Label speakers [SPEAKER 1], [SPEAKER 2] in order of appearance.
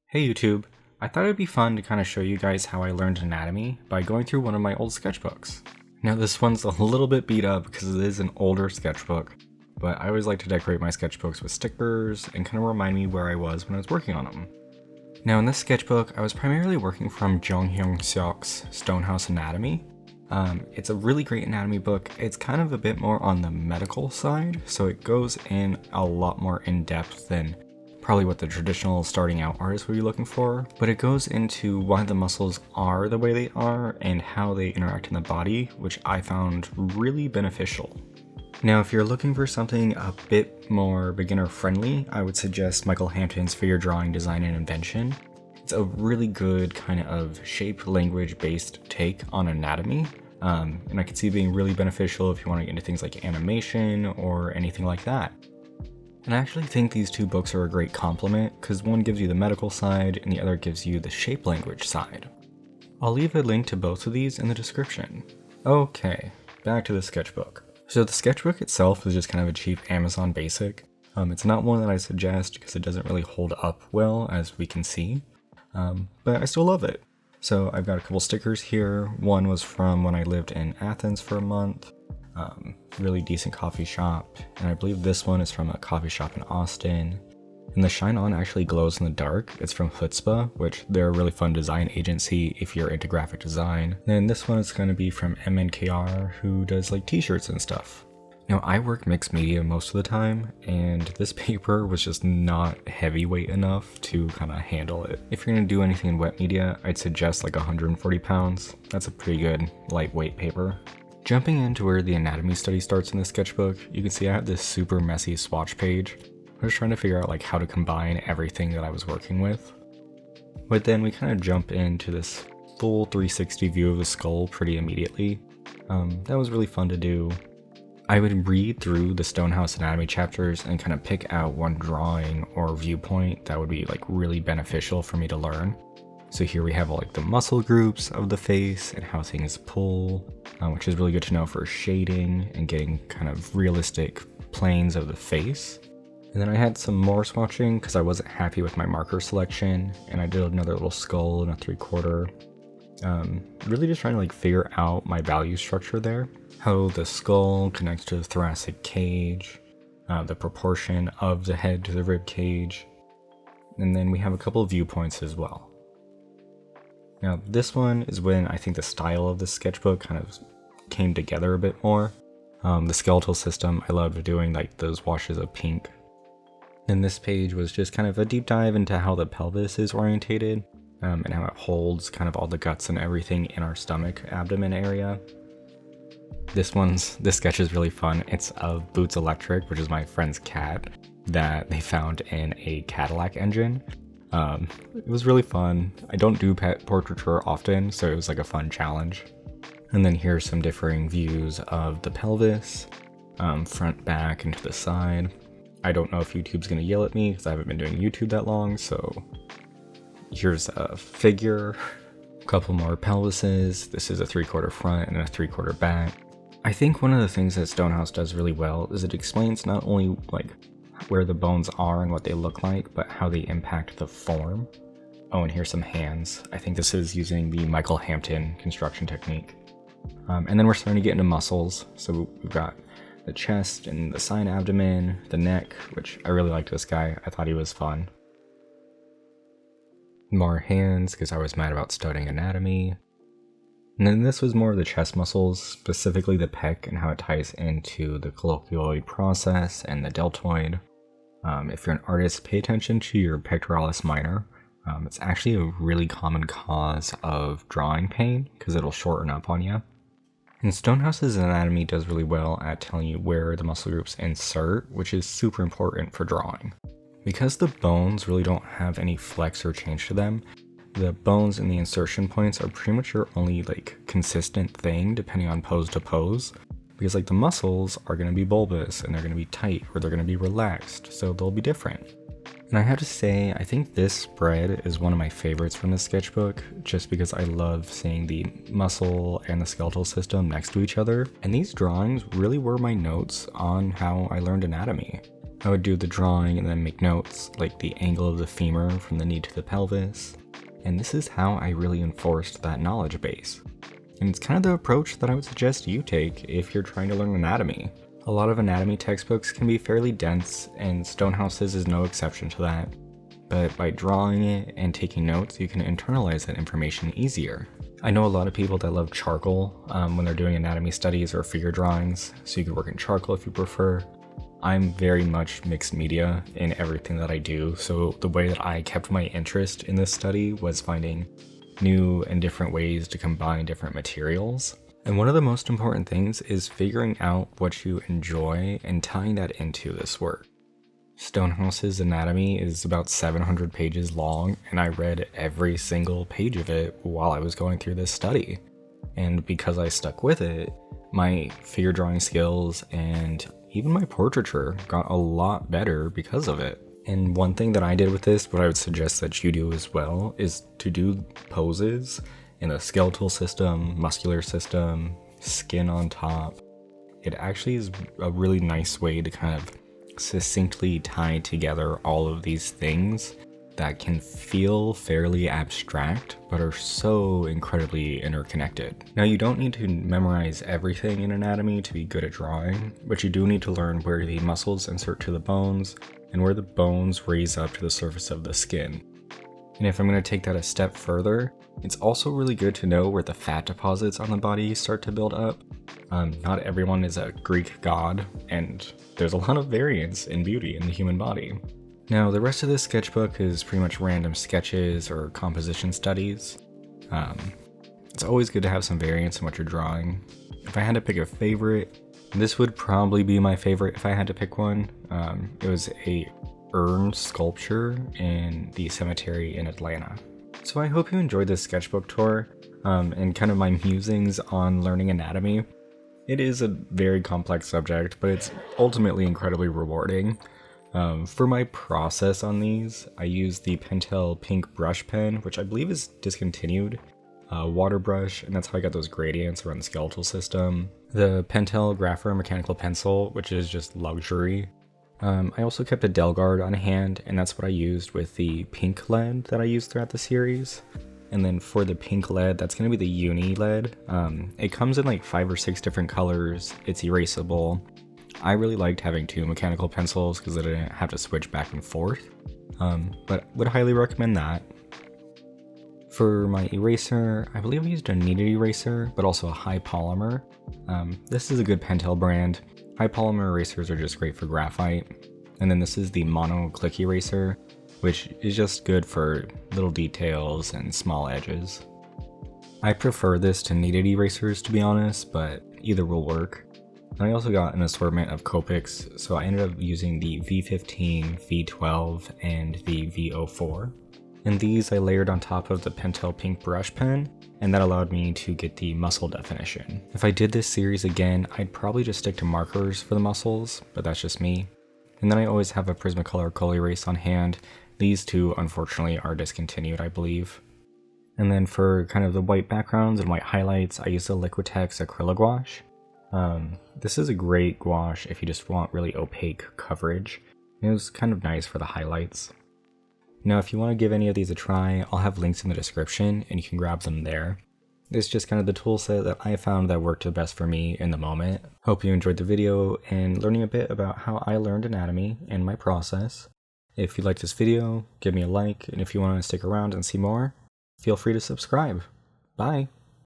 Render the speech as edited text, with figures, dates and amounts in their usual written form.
[SPEAKER 1] Hey YouTube, I thought it'd be fun to kind of show you guys how I learned anatomy by going through one of my old sketchbooks. Now this one's a little bit beat up because it is an older sketchbook, but I always like to decorate my sketchbooks with stickers and kind of remind me where I was when I was working on them. Now in this sketchbook, I was primarily working from Jung Hyung Seok's Stonehouse Anatomy. It's a really great anatomy book. It's kind of a bit more on the medical side, so it goes in a lot more in depth than probably what the traditional starting out artist would be looking for, but it goes into why the muscles are the way they are and how they interact in the body, which I found really beneficial. Now, if you're looking for something a bit more beginner friendly, I would suggest Michael Hampton's Figure Drawing, Design, and Invention. It's a really good kind of shape language based take on anatomy, and I could see it being really beneficial if you want to get into things like animation or anything like that. And I actually think these two books are a great complement because one gives you the medical side and the other gives you the shape language side. I'll leave a link to both of these in the description. Okay, back to the sketchbook. So the sketchbook itself is just kind of a cheap Amazon basic. It's not one that I suggest because it doesn't really hold up well, as we can see, but I still love it. So I've got a couple stickers here. One was from when I lived in Athens for a month. Really decent coffee shop, and I believe this one is from a coffee shop in Austin. And the Shine On actually glows in the dark. It's from Chutzpah, which they're a really fun design agency if you're into graphic design. And this one is going to be from MNKR, who does like t-shirts and stuff. Now I work mixed media most of the time, and this paper was just not heavyweight enough to kind of handle it. If you're going to do anything in wet media, I'd suggest like 140 pounds. That's a pretty good lightweight paper. Jumping into where the anatomy study starts in the sketchbook, you can see I have this super messy swatch page. I was trying to figure out like how to combine everything that I was working with. But then we kind of jump into this full 360 view of the skull pretty immediately. That was really fun to do. I would read through the Stonehouse Anatomy chapters and kind of pick out one drawing or viewpoint that would be like really beneficial for me to learn. So here we have like the muscle groups of the face and how things pull, which is really good to know for shading and getting kind of realistic planes of the face. And then I had some more swatching because I wasn't happy with my marker selection, and I did another little skull and a 3/4. Really just trying to like figure out my value structure there, how the skull connects to the thoracic cage, the proportion of the head to the rib cage, and then we have a couple of viewpoints as well. Now this one is when I think the style of the sketchbook kind of came together a bit more. The skeletal system, I loved doing like those washes of pink. And this page was just kind of a deep dive into how the pelvis is orientated, and how it holds kind of all the guts and everything in our stomach, abdomen area. This sketch is really fun. It's of Boots Electric, which is my friend's cat that they found in a Cadillac engine. It was really fun. I don't do pet portraiture often, so it was like a fun challenge. And then here's some differing views of the pelvis, front, back, and to the side. I don't know if YouTube's gonna yell at me because I haven't been doing YouTube that long, so here's a figure, a couple more pelvises. This is a 3/4 front and a 3/4 back. I think one of the things that Stonehouse does really well is it explains not only like where the bones are and what they look like, but how they impact the form. Oh, and here's some hands. I think this is using the Michael Hampton construction technique. And then we're starting to get into muscles. So we've got the chest and the side abdomen, the neck, which I really liked this guy. I thought he was fun. More hands, because I was mad about studying anatomy. And then this was more of the chest muscles, specifically the pec and how it ties into the colloquial process and the deltoid. If you're an artist, pay attention to your pectoralis minor. It's actually a really common cause of drawing pain because it'll shorten up on you. And Stonehouse's anatomy does really well at telling you where the muscle groups insert, which is super important for drawing. Because the bones really don't have any flex or change to them, the bones and the insertion points are pretty much your only like consistent thing depending on pose to pose. Because like the muscles are going to be bulbous and they're going to be tight or they're going to be relaxed, so they'll be different. And I have to say, I think this spread is one of my favorites from the sketchbook, just because I love seeing the muscle and the skeletal system next to each other. And these drawings really were my notes on how I learned anatomy. I would do the drawing and then make notes, like the angle of the femur from the knee to the pelvis, and this is how I really enforced that knowledge base. And it's kind of the approach that I would suggest you take if you're trying to learn anatomy. A lot of anatomy textbooks can be fairly dense, and Stonehouse's is no exception to that. But by drawing it and taking notes, you can internalize that information easier. I know a lot of people that love charcoal when they're doing anatomy studies or figure drawings, so you can work in charcoal if you prefer. I'm very much mixed media in everything that I do, so the way that I kept my interest in this study was finding new and different ways to combine different materials. And one of the most important things is figuring out what you enjoy and tying that into this work. Stonehouse's anatomy is about 700 pages long, and I read every single page of it while I was going through this study. And because I stuck with it, my figure drawing skills and even my portraiture got a lot better because of it. And one thing that I did with this, what I would suggest that you do as well, is to do poses in the skeletal system, muscular system, skin on top. It actually is a really nice way to kind of succinctly tie together all of these things that can feel fairly abstract, but are so incredibly interconnected. Now, you don't need to memorize everything in anatomy to be good at drawing, but you do need to learn where the muscles insert to the bones and where the bones raise up to the surface of the skin. And if I'm going to take that a step further, it's also really good to know where the fat deposits on the body start to build up. Not everyone is a Greek god, and there's a lot of variance in beauty in the human body. Now, the rest of this sketchbook is pretty much random sketches or composition studies. It's always good to have some variance in what you're drawing. If I had to pick a favorite, this would probably be my favorite if I had to pick one. It was a urn sculpture in the cemetery in Atlanta. So I hope you enjoyed this sketchbook tour and kind of my musings on learning anatomy. It is a very complex subject, but it's ultimately incredibly rewarding. For my process on these, I use the Pentel pink brush pen, which I believe is discontinued, water brush, and that's how I got those gradients around the skeletal system. The Pentel Grapher mechanical pencil, which is just luxury. I also kept a Delgard on hand, and that's what I used with the pink lead that I used throughout the series. And then for the pink lead, that's going to be the uni lead. It comes in like 5 or 6 different colors. It's erasable. I really liked having 2 mechanical pencils because I didn't have to switch back and forth, but would highly recommend that. For my eraser, I believe I used a kneaded eraser, but also a high polymer. This is a good Pentel brand. High polymer erasers are just great for graphite. And then this is the mono click eraser, which is just good for little details and small edges. I prefer this to kneaded erasers, to be honest, but either will work. I also got an assortment of Copics, so I ended up using the V15, V12, and the V04. And these I layered on top of the Pentel pink brush pen, and that allowed me to get the muscle definition. If I did this series again, I'd probably just stick to markers for the muscles, but that's just me. And then I always have a Prismacolor Kohl Erase on hand. These two, unfortunately, are discontinued, I believe. And then for kind of the white backgrounds and white highlights, I use the Liquitex Acrylic Gouache. This is a great gouache if you just want really opaque coverage. It was kind of nice for the highlights. Now, if you want to give any of these a try, I'll have links in the description and you can grab them there. It's just kind of the tool set that I found that worked the best for me in the moment. Hope you enjoyed the video and learning a bit about how I learned anatomy and my process. If you liked this video, give me a like, and if you want to stick around and see more, feel free to subscribe. Bye!